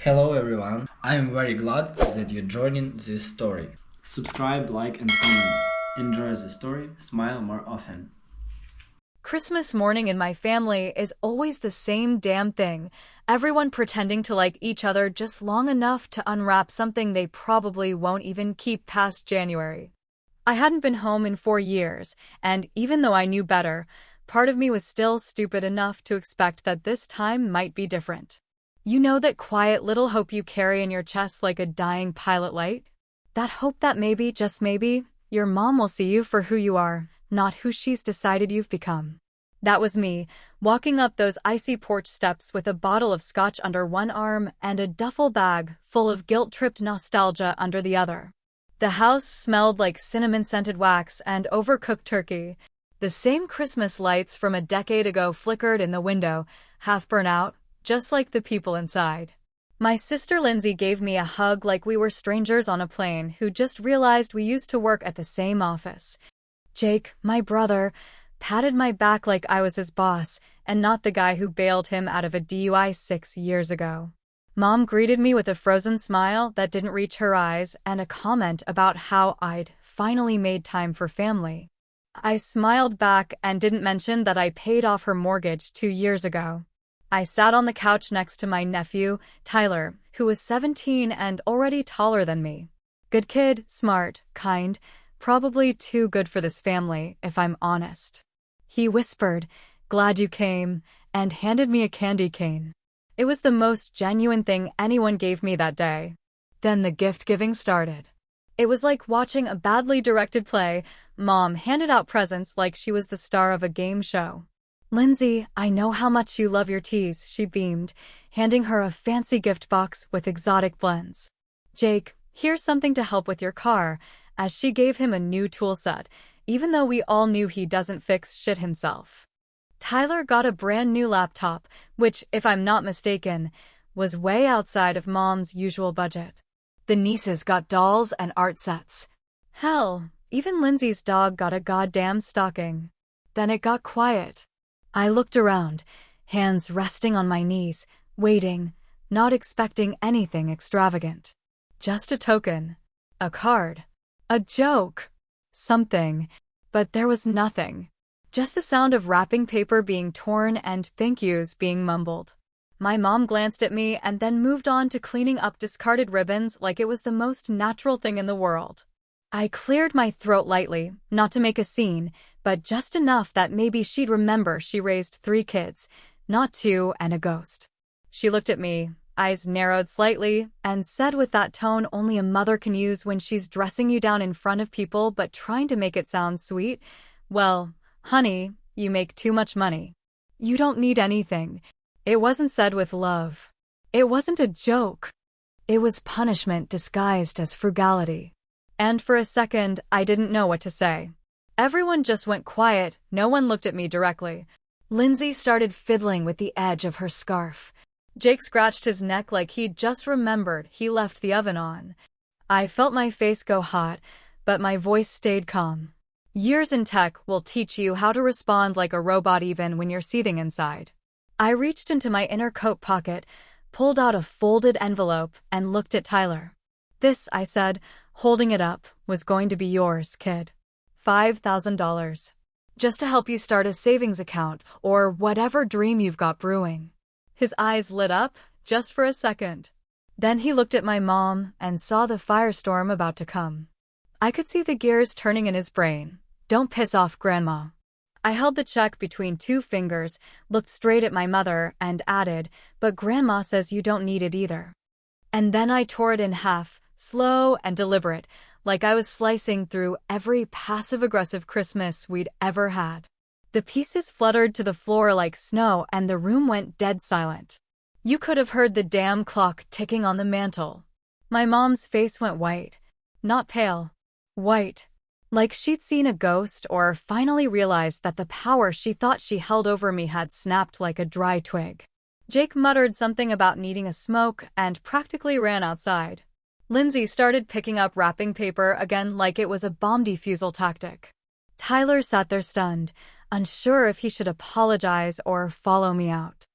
Hello everyone, I am very glad that you're joining this story. Subscribe, like and comment. Enjoy the story, smile more often. Christmas morning in my family is always the same damn thing. Everyone pretending to like each other just long enough to unwrap something they probably won't even keep past January. I hadn't been home in 4 years, and even though I knew better, part of me was still stupid enough to expect that this time might be different. You know that quiet little hope you carry in your chest like a dying pilot light? That hope that maybe, just maybe, your mom will see you for who you are, not who she's decided you've become. That was me, walking up those icy porch steps with a bottle of scotch under one arm and a duffel bag full of guilt-tripped nostalgia under the other. The house smelled like cinnamon-scented wax and overcooked turkey. The same Christmas lights from a decade ago flickered in the window, half burnt out, just like the people inside. My sister Lindsay gave me a hug like we were strangers on a plane who just realized we used to work at the same office. Jake, my brother, patted my back like I was his boss and not the guy who bailed him out of a DUI 6 years ago. Mom greeted me with a frozen smile that didn't reach her eyes and a comment about how I'd finally made time for family. I smiled back and didn't mention that I paid off her mortgage 2 years ago. I sat on the couch next to my nephew, Tyler, who was 17 and already taller than me. Good kid, smart, kind, probably too good for this family, if I'm honest. He whispered, "Glad you came," and handed me a candy cane. It was the most genuine thing anyone gave me that day. Then the gift-giving started. It was like watching a badly directed play. Mom handed out presents like she was the star of a game show. "Lindsay, I know how much you love your teas," she beamed, handing her a fancy gift box with exotic blends. "Jake, here's something to help with your car," as she gave him a new tool set, even though we all knew he doesn't fix shit himself. Tyler got a brand new laptop, which, if I'm not mistaken, was way outside of Mom's usual budget. The nieces got dolls and art sets. Hell, even Lindsay's dog got a goddamn stocking. Then it got quiet. I looked around, hands resting on my knees, waiting, not expecting anything extravagant. Just a token, a card, a joke, something, but there was nothing. Just the sound of wrapping paper being torn and thank yous being mumbled. My mom glanced at me and then moved on to cleaning up discarded ribbons like it was the most natural thing in the world. I cleared my throat lightly, not to make a scene, but just enough that maybe she'd remember she raised 3 kids, not 2 and a ghost. She looked at me, eyes narrowed slightly, and said with that tone only a mother can use when she's dressing you down in front of people but trying to make it sound sweet, "Well, honey, you make too much money. You don't need anything." It wasn't said with love. It wasn't a joke. It was punishment disguised as frugality. And for a second, I didn't know what to say. Everyone just went quiet, no one looked at me directly. Lindsay started fiddling with the edge of her scarf. Jake scratched his neck like he'd just remembered he left the oven on. I felt my face go hot, but my voice stayed calm. Years in tech will teach you how to respond like a robot even when you're seething inside. I reached into my inner coat pocket, pulled out a folded envelope, and looked at Tyler. "This," I said, holding it up, "was going to be yours, kid. $5,000. Just to help you start a savings account or whatever dream you've got brewing." His eyes lit up, just for a second. Then he looked at my mom and saw the firestorm about to come. I could see the gears turning in his brain. "Don't piss off Grandma." I held the check between 2 fingers, looked straight at my mother, and added, "But Grandma says you don't need it either." And then I tore it in half, slow and deliberate, like I was slicing through every passive-aggressive Christmas we'd ever had. The pieces fluttered to the floor like snow and the room went dead silent. You could have heard the damn clock ticking on the mantel. My mom's face went white. Not pale. White. Like she'd seen a ghost or finally realized that the power she thought she held over me had snapped like a dry twig. Jake muttered something about needing a smoke and practically ran outside. Lindsay started picking up wrapping paper again like it was a bomb defusal tactic. Tyler sat there stunned, unsure if he should apologize or follow me out.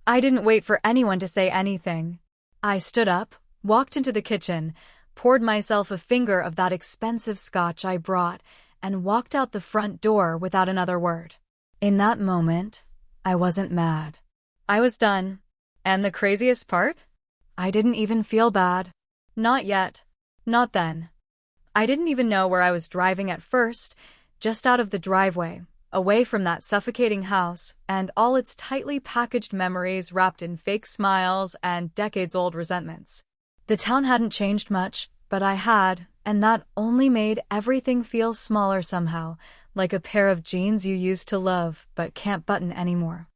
I didn't wait for anyone to say anything. I stood up, walked into the kitchen, poured myself a finger of that expensive scotch I brought, and walked out the front door without another word. In that moment, I wasn't mad. I was done. And the craziest part? I didn't even feel bad. Not yet. Not then. I didn't even know where I was driving at first, just out of the driveway, away from that suffocating house and all its tightly packaged memories wrapped in fake smiles and decades-old resentments. The town hadn't changed much, but I had, and that only made everything feel smaller somehow, like a pair of jeans you used to love but can't button anymore.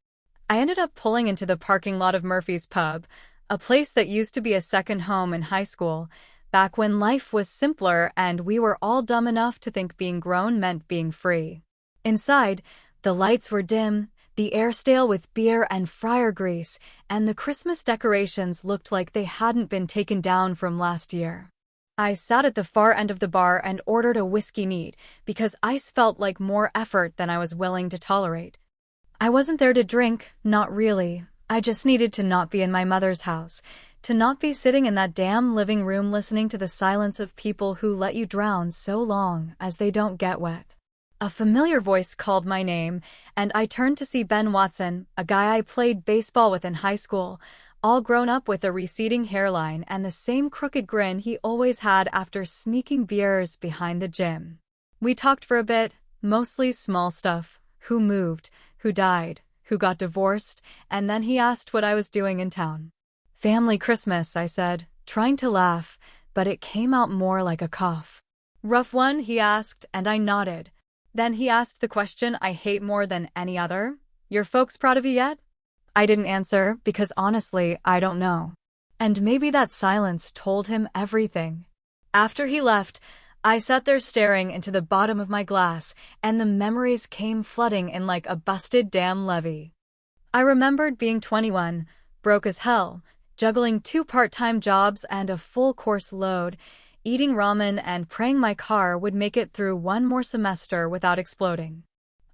I ended up pulling into the parking lot of Murphy's Pub, a place that used to be a second home in high school, back when life was simpler and we were all dumb enough to think being grown meant being free. Inside, the lights were dim, the air stale with beer and fryer grease, and the Christmas decorations looked like they hadn't been taken down from last year. I sat at the far end of the bar and ordered a whiskey neat because ice felt like more effort than I was willing to tolerate. I wasn't there to drink, not really. I just needed to not be in my mother's house, to not be sitting in that damn living room listening to the silence of people who let you drown so long as they don't get wet. A familiar voice called my name, and I turned to see Ben Watson, a guy I played baseball with in high school, all grown up with a receding hairline and the same crooked grin he always had after sneaking beers behind the gym. We talked for a bit, mostly small stuff, who moved, who died, who got divorced, and then he asked what I was doing in town. Family Christmas, I said, trying to laugh, but it came out more like a cough. Rough one, he asked, and I nodded. Then he asked the question I hate more than any other. Your folks proud of you yet? I didn't answer because honestly, I don't know. And maybe that silence told him everything. After he left, I sat there staring into the bottom of my glass, and the memories came flooding in like a busted dam levee. I remembered being 21, broke as hell, juggling 2 part-time jobs and a full course load, eating ramen and praying my car would make it through one more semester without exploding.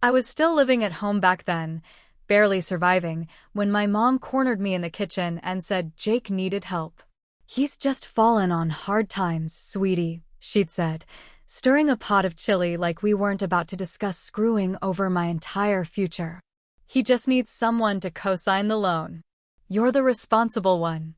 I was still living at home back then, barely surviving, when my mom cornered me in the kitchen and said Jake needed help. He's just fallen on hard times, sweetie, she'd said, stirring a pot of chili like we weren't about to discuss screwing over my entire future. He just needs someone to co-sign the loan. You're the responsible one.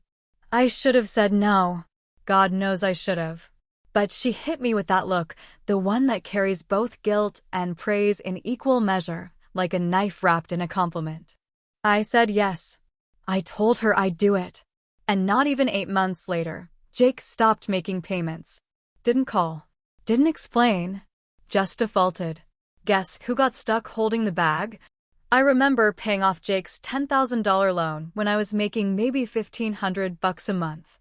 I should have said no. God knows I should have. But she hit me with that look, the one that carries both guilt and praise in equal measure, like a knife wrapped in a compliment. I said yes. I told her I'd do it. And not even 8 months later, Jake stopped making payments. Didn't call. Didn't explain. Just defaulted. Guess who got stuck holding the bag? I remember paying off Jake's $10,000 loan when I was making maybe $1,500 a month.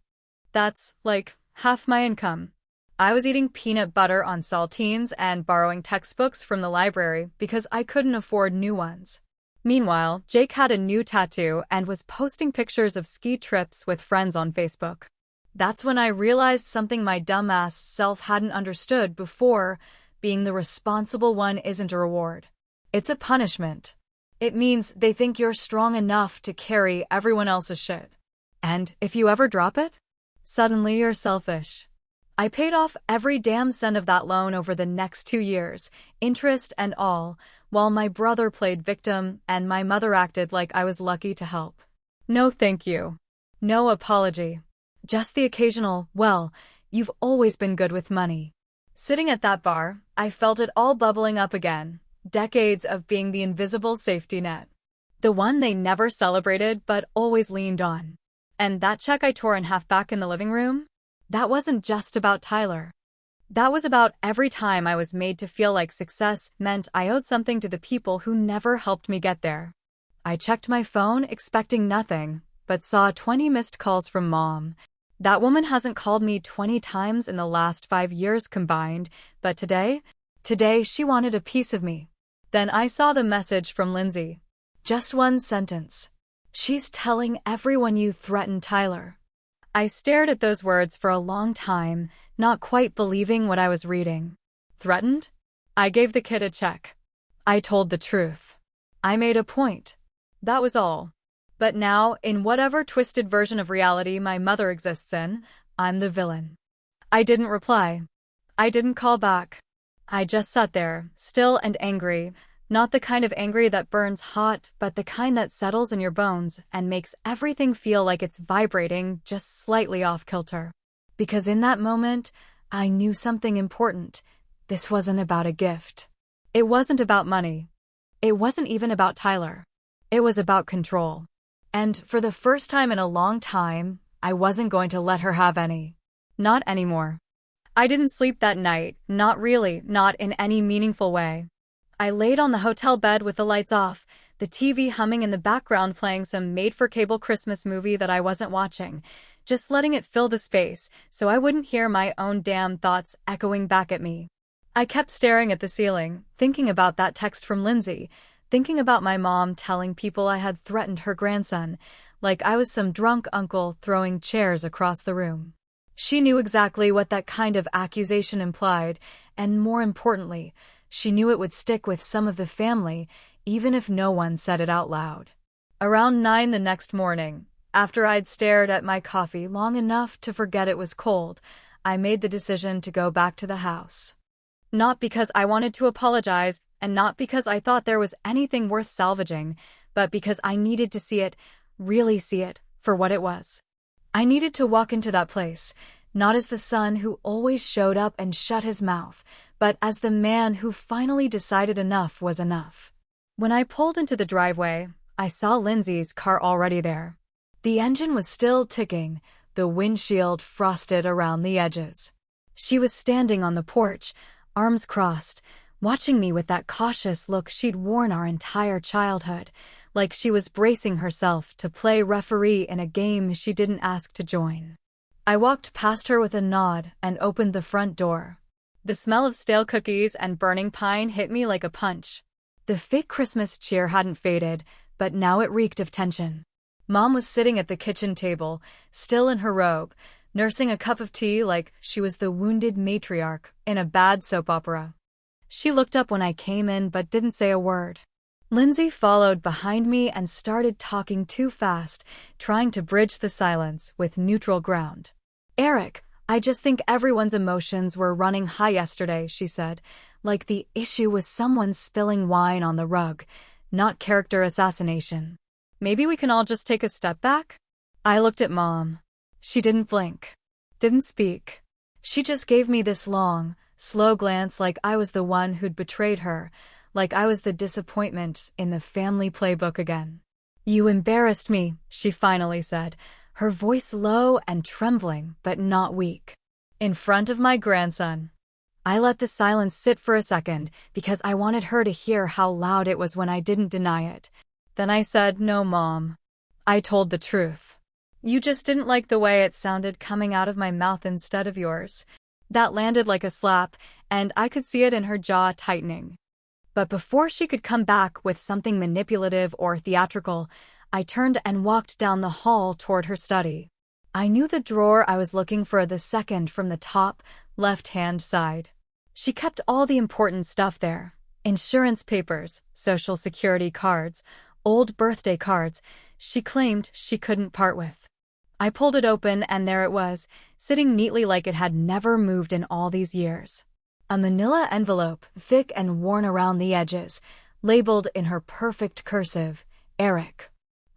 That's, like, half my income. I was eating peanut butter on saltines and borrowing textbooks from the library because I couldn't afford new ones. Meanwhile, Jake had a new tattoo and was posting pictures of ski trips with friends on Facebook. That's when I realized something my dumbass self hadn't understood before: being the responsible one isn't a reward. It's a punishment. It means they think you're strong enough to carry everyone else's shit. And if you ever drop it, suddenly you're selfish. I paid off every damn cent of that loan over the next 2 years, interest and all, while my brother played victim and my mother acted like I was lucky to help. No thank you. No apology. Just the occasional, well, you've always been good with money. Sitting at that bar, I felt it all bubbling up again. Decades of being the invisible safety net. The one they never celebrated but always leaned on. And that check I tore in half back in the living room? That wasn't just about Tyler. That was about every time I was made to feel like success meant I owed something to the people who never helped me get there. I checked my phone expecting nothing, but saw 20 missed calls from Mom. That woman hasn't called me 20 times in the last 5 years combined, but today she wanted a piece of me. Then I saw the message from Lindsay. Just one sentence. She's telling everyone you threatened Tyler. I stared at those words for a long time, not quite believing what I was reading. Threatened? I gave the kid a check. I told the truth. I made a point. That was all. But now, in whatever twisted version of reality my mother exists in, I'm the villain. I didn't reply. I didn't call back. I just sat there, still and angry, not the kind of angry that burns hot, but the kind that settles in your bones and makes everything feel like it's vibrating just slightly off kilter. Because in that moment, I knew something important. This wasn't about a gift. It wasn't about money. It wasn't even about Tyler. It was about control. And for the first time in a long time, I wasn't going to let her have any. Not anymore. I didn't sleep that night, not really, not in any meaningful way. I laid on the hotel bed with the lights off, the TV humming in the background playing some made-for-cable Christmas movie that I wasn't watching, just letting it fill the space so I wouldn't hear my own damn thoughts echoing back at me. I kept staring at the ceiling, thinking about that text from Lindsay, thinking about my mom telling people I had threatened her grandson, like I was some drunk uncle throwing chairs across the room. She knew exactly what that kind of accusation implied, and more importantly, she knew it would stick with some of the family, even if no one said it out loud. Around 9 the next morning, after I'd stared at my coffee long enough to forget it was cold, I made the decision to go back to the house. Not because I wanted to apologize, and not because I thought there was anything worth salvaging, but because I needed to see it, really see it, for what it was. I needed to walk into that place, not as the son who always showed up and shut his mouth, but as the man who finally decided enough was enough. When I pulled into the driveway, I saw Lindsay's car already there. The engine was still ticking, the windshield frosted around the edges. She was standing on the porch, arms crossed, watching me with that cautious look she'd worn our entire childhood, like she was bracing herself to play referee in a game she didn't ask to join. I walked past her with a nod and opened the front door. The smell of stale cookies and burning pine hit me like a punch. The fake Christmas cheer hadn't faded, but now it reeked of tension. Mom was sitting at the kitchen table, still in her robe, nursing a cup of tea like she was the wounded matriarch in a bad soap opera. She looked up when I came in but didn't say a word. Lindsay followed behind me and started talking too fast, trying to bridge the silence with neutral ground. "Eric, I just think everyone's emotions were running high yesterday," she said, like the issue was someone spilling wine on the rug, not character assassination. "Maybe we can all just take a step back?" I looked at Mom. She didn't blink, didn't speak. She just gave me this long, slow glance like I was the one who'd betrayed her, like I was the disappointment in the family playbook again. "You embarrassed me," she finally said, her voice low and trembling but not weak. "In front of my grandson." I let the silence sit for a second because I wanted her to hear how loud it was when I didn't deny it. Then I said, "No, Mom. I told the truth. You just didn't like the way it sounded coming out of my mouth instead of yours." That landed like a slap, and I could see it in her jaw tightening. But before she could come back with something manipulative or theatrical, I turned and walked down the hall toward her study. I knew the drawer I was looking for the second from the top, left-hand side. She kept all the important stuff there. Insurance papers, social security cards, old birthday cards she claimed she couldn't part with. I pulled it open and there it was, sitting neatly like it had never moved in all these years. A manila envelope, thick and worn around the edges, labeled in her perfect cursive, "Eric."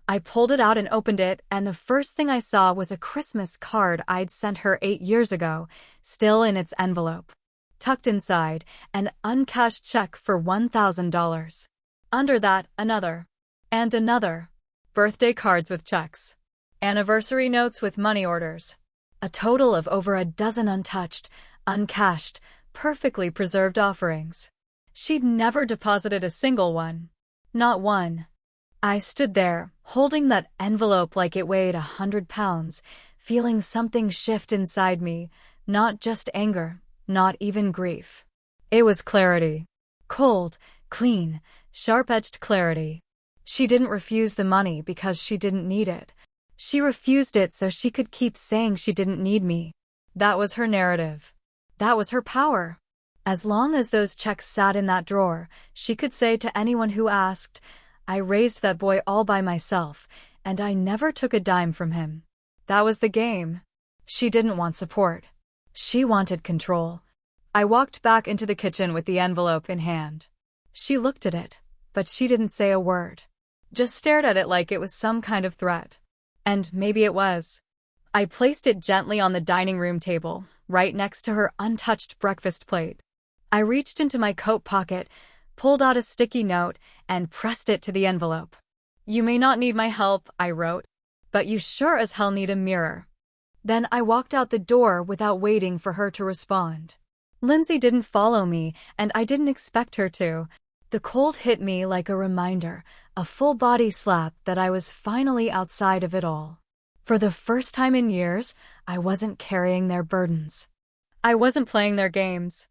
I pulled it out and opened it, and the first thing I saw was a Christmas card I'd sent her 8 years ago, still in its envelope. Tucked inside, an uncashed check for $1,000. Under that, another. And another. Birthday cards with checks. Anniversary notes with money orders. A total of over a dozen untouched, uncashed, perfectly preserved offerings. She'd never deposited a single one. Not one. I stood there, holding that envelope like it weighed 100 pounds, feeling something shift inside me, not just anger, not even grief. It was clarity. Cold, clean, sharp-edged clarity. She didn't refuse the money because she didn't need it. She refused it so she could keep saying she didn't need me. That was her narrative. That was her power. As long as those checks sat in that drawer, she could say to anyone who asked, "I raised that boy all by myself, and I never took a dime from him. That was the game. She didn't want support. She wanted control. I walked back into the kitchen with the envelope in hand. She looked at it, but she didn't say a word. Just stared at it like it was some kind of threat. And maybe it was. I placed it gently on the dining room table, right next to her untouched breakfast plate. I reached into my coat pocket, pulled out a sticky note, and pressed it to the envelope. "You may not need my help," I wrote, "but you sure as hell need a mirror." Then I walked out the door without waiting for her to respond. Lindsay didn't follow me, and I didn't expect her to. The cold hit me like a reminder, a full body slap that I was finally outside of it all. For the first time in years, I wasn't carrying their burdens. I wasn't playing their games.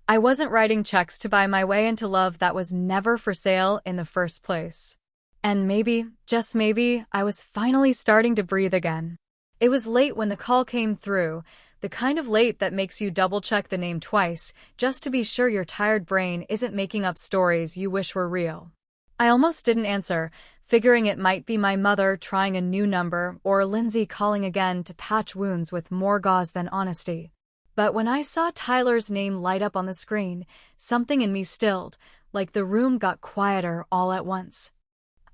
I wasn't writing checks to buy my way into love that was never for sale in the first place. And maybe, just maybe, I was finally starting to breathe again. It was late when the call came through, the kind of late that makes you double-check the name twice, just to be sure your tired brain isn't making up stories you wish were real. I almost didn't answer, figuring it might be my mother trying a new number or Lindsay calling again to patch wounds with more gauze than honesty. But when I saw Tyler's name light up on the screen, something in me stilled, like the room got quieter all at once.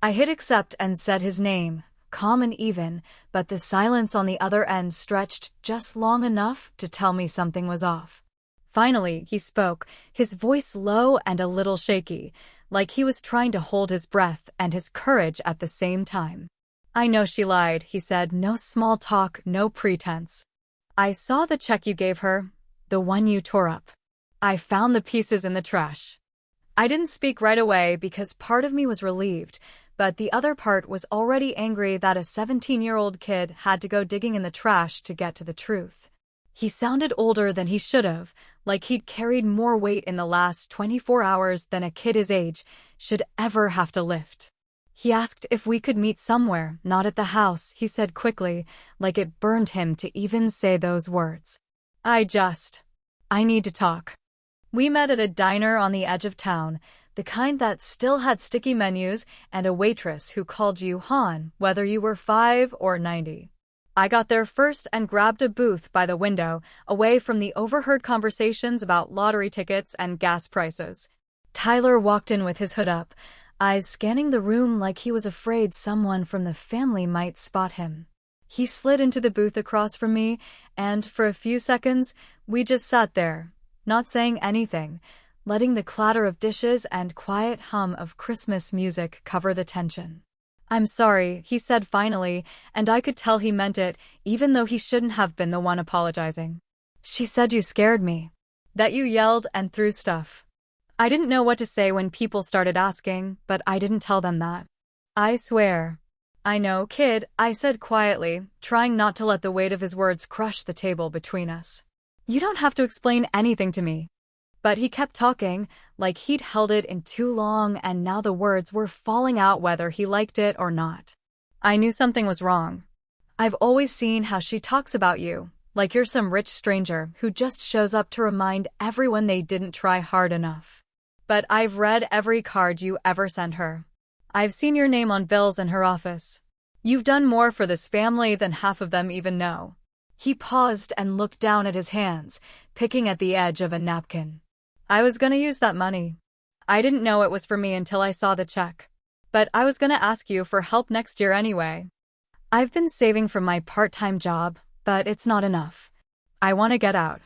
I hit accept and said his name, calm and even, but the silence on the other end stretched just long enough to tell me something was off. Finally, he spoke, his voice low and a little shaky, like he was trying to hold his breath and his courage at the same time. "I know she lied," he said, "no small talk, no pretense. I saw the check you gave her, the one you tore up. I found the pieces in the trash." I didn't speak right away because part of me was relieved, but the other part was already angry that a 17-year-old kid had to go digging in the trash to get to the truth. He sounded older than he should have, like he'd carried more weight in the last 24 hours than a kid his age should ever have to lift. He asked if we could meet somewhere, not at the house, he said quickly, like it burned him to even say those words. I need to talk. We met at a diner on the edge of town, the kind that still had sticky menus and a waitress who called you Han, whether you were 5 or 90. I got there first and grabbed a booth by the window, away from the overheard conversations about lottery tickets and gas prices. Tyler walked in with his hood up, eyes scanning the room like he was afraid someone from the family might spot him. He slid into the booth across from me, and for a few seconds, we just sat there, not saying anything, letting the clatter of dishes and quiet hum of Christmas music cover the tension. "I'm sorry," he said finally, and I could tell he meant it, even though he shouldn't have been the one apologizing. "She said you scared me. That you yelled and threw stuff." I didn't know what to say when people started asking, but I didn't tell them that. "I swear." "I know, kid," I said quietly, trying not to let the weight of his words crush the table between us. "You don't have to explain anything to me." But he kept talking, like he'd held it in too long and now the words were falling out whether he liked it or not. I knew something was wrong. "I've always seen how she talks about you, like you're some rich stranger who just shows up to remind everyone they didn't try hard enough. But I've read every card you ever sent her. I've seen your name on bills in her office. You've done more for this family than half of them even know." He paused and looked down at his hands, picking at the edge of a napkin. "I was gonna use that money. I didn't know it was for me until I saw the check. But I was gonna ask you for help next year anyway. I've been saving from my part-time job, but it's not enough. I want to get out.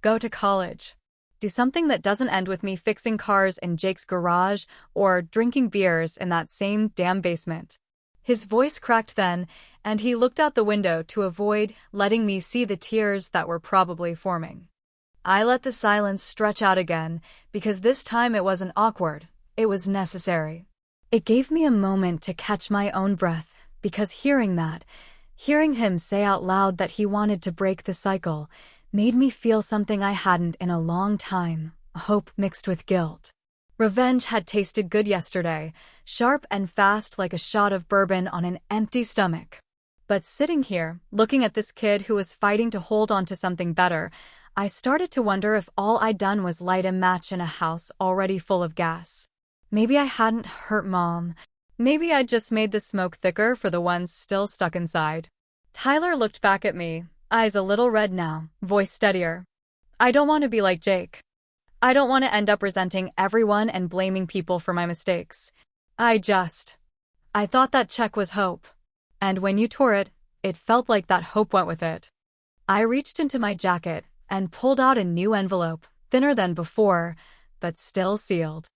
Go to college. Do something that doesn't end with me fixing cars in Jake's garage or drinking beers in that same damn basement." His voice cracked then, and he looked out the window to avoid letting me see the tears that were probably forming. I let the silence stretch out again, because this time it wasn't awkward, it was necessary. It gave me a moment to catch my own breath, because hearing him say out loud that he wanted to break the cycle, made me feel something I hadn't in a long time, hope mixed with guilt. Revenge had tasted good yesterday, sharp and fast like a shot of bourbon on an empty stomach. But sitting here, looking at this kid who was fighting to hold on to something better, I started to wonder if all I'd done was light a match in a house already full of gas. Maybe I hadn't hurt Mom. Maybe I'd just made the smoke thicker for the ones still stuck inside. Tyler looked back at me, eyes a little red now, voice steadier. I don't want to be like Jake. I don't want to end up resenting everyone and blaming people for my mistakes. I thought that check was hope. And when you tore it, it felt like that hope went with it. I reached into my jacket and pulled out a new envelope, thinner than before, but still sealed.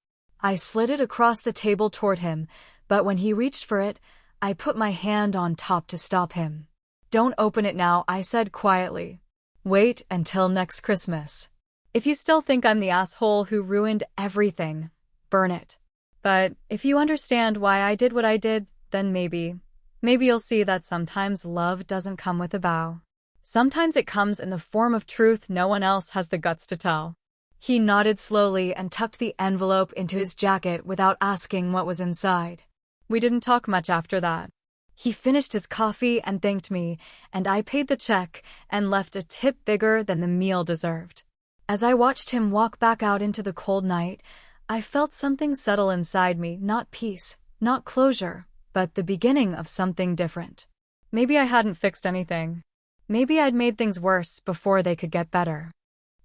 I slid it across the table toward him, but when he reached for it, I put my hand on top to stop him. Don't open it now, I said quietly. Wait until next Christmas. If you still think I'm the asshole who ruined everything, burn it. But if you understand why I did what I did, then maybe you'll see that sometimes love doesn't come with a bow. Sometimes it comes in the form of truth no one else has the guts to tell. He nodded slowly and tucked the envelope into his jacket without asking what was inside. We didn't talk much after that. He finished his coffee and thanked me, and I paid the check and left a tip bigger than the meal deserved. As I watched him walk back out into the cold night, I felt something settle inside me, not peace, not closure, but the beginning of something different. Maybe I hadn't fixed anything. Maybe I'd made things worse before they could get better.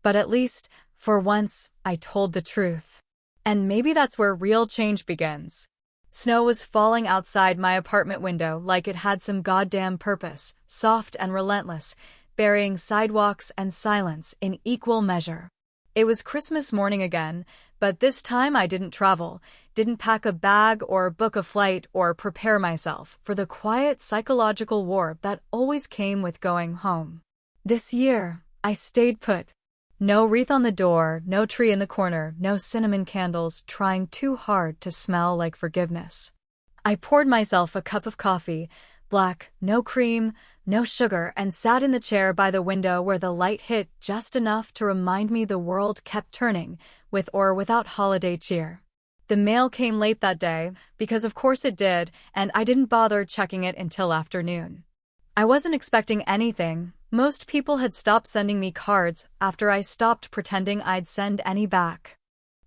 But at least, for once, I told the truth. And maybe that's where real change begins. Snow was falling outside my apartment window like it had some goddamn purpose, soft and relentless, burying sidewalks and silence in equal measure. It was Christmas morning again, but this time I didn't travel, didn't pack a bag or book a flight or prepare myself for the quiet psychological war that always came with going home. This year, I stayed put. No wreath on the door, no tree in the corner, no cinnamon candles trying too hard to smell like forgiveness. I poured myself a cup of coffee, black, no cream, no sugar, and sat in the chair by the window where the light hit just enough to remind me the world kept turning, with or without holiday cheer. The mail came late that day, because of course it did, and I didn't bother checking it until afternoon. I wasn't expecting anything. Most people had stopped sending me cards after I stopped pretending I'd send any back.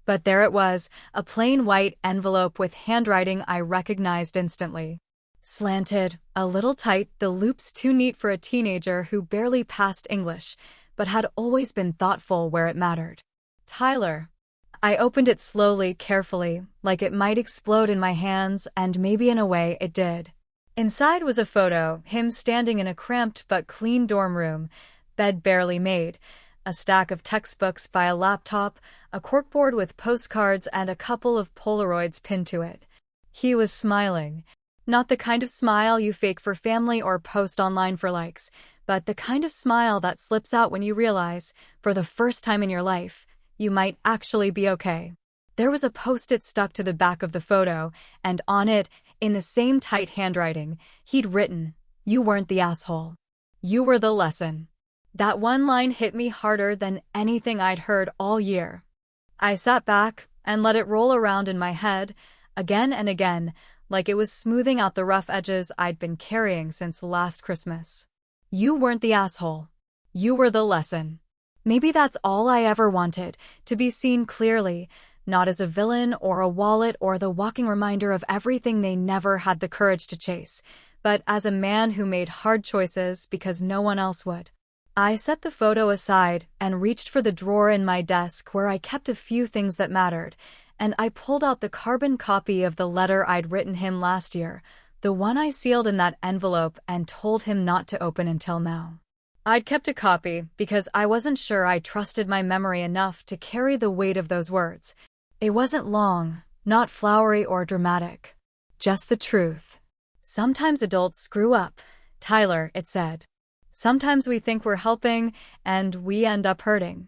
But there it was, a plain white envelope with handwriting I recognized instantly. Slanted, a little tight, the loops too neat for a teenager who barely passed English, but had always been thoughtful where it mattered. Tyler. I opened it slowly, carefully, like it might explode in my hands, and maybe in a way it did. Inside was a photo, him standing in a cramped but clean dorm room, bed barely made, a stack of textbooks by a laptop, a corkboard with postcards, and a couple of Polaroids pinned to it. He was smiling. Not the kind of smile you fake for family or post online for likes, but the kind of smile that slips out when you realize, for the first time in your life, you might actually be okay. There was a post-it stuck to the back of the photo, and on it, in the same tight handwriting, he'd written, "You weren't the asshole. You were the lesson." That one line hit me harder than anything I'd heard all year. I sat back and let it roll around in my head, again and again, like it was smoothing out the rough edges I'd been carrying since last Christmas. You weren't the asshole. You were the lesson. Maybe that's all I ever wanted, to be seen clearly, not as a villain or a wallet or the walking reminder of everything they never had the courage to chase, but as a man who made hard choices because no one else would. I set the photo aside and reached for the drawer in my desk where I kept a few things that mattered, and I pulled out the carbon copy of the letter I'd written him last year, the one I sealed in that envelope and told him not to open until now. I'd kept a copy because I wasn't sure I trusted my memory enough to carry the weight of those words. It wasn't long, not flowery or dramatic. Just the truth. Sometimes adults screw up, Tyler, it said. Sometimes we think we're helping, and we end up hurting.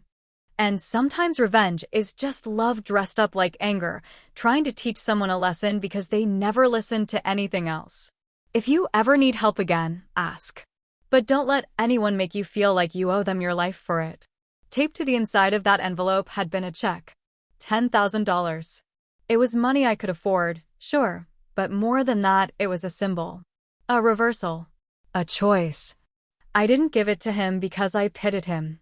And sometimes revenge is just love dressed up like anger, trying to teach someone a lesson because they never listened to anything else. If you ever need help again, ask. But don't let anyone make you feel like you owe them your life for it. Taped to the inside of that envelope had been a check. $10,000. It was money I could afford, sure, but more than that, it was a symbol. A reversal. A choice. I didn't give it to him because I pitied him.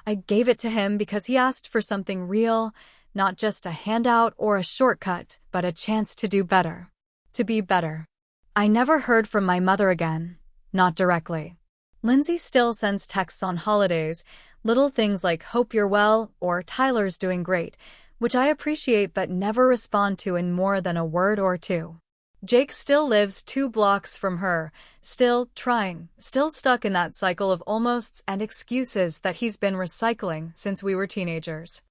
I gave it to him because he asked for something real, not just a handout or a shortcut, but a chance to do better. To be better. I never heard from my mother again. Not directly. Lindsay still sends texts on holidays, little things like "hope you're well" or "Tyler's doing great," which I appreciate but never respond to in more than a word or two. Jake still lives 2 blocks from her, still trying, still stuck in that cycle of almosts and excuses that he's been recycling since we were teenagers.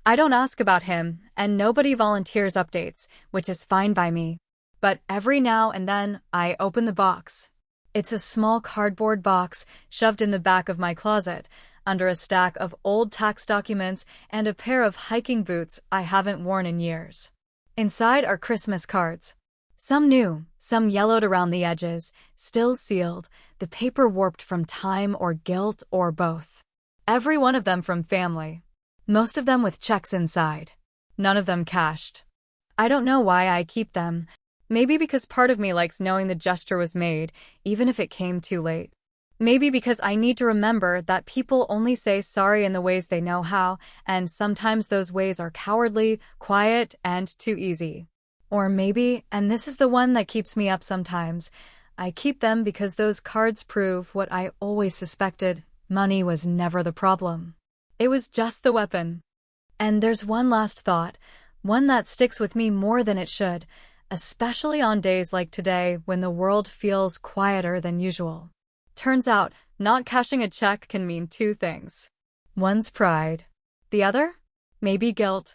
I don't ask about him, and nobody volunteers updates, which is fine by me. But every now and then, I open the box. It's a small cardboard box shoved in the back of my closet, under a stack of old tax documents and a pair of hiking boots I haven't worn in years. Inside are Christmas cards. Some new, some yellowed around the edges, still sealed, the paper warped from time or guilt or both. Every one of them from family. Most of them with checks inside. None of them cashed. I don't know why I keep them. Maybe because part of me likes knowing the gesture was made, even if it came too late. Maybe because I need to remember that people only say sorry in the ways they know how, and sometimes those ways are cowardly, quiet, and too easy. Or maybe, and this is the one that keeps me up sometimes, I keep them because those cards prove what I always suspected: money was never the problem. It was just the weapon. And there's one last thought, one that sticks with me more than it should, especially on days like today when the world feels quieter than usual. Turns out, not cashing a check can mean 2 things. One's pride. The other? Maybe guilt.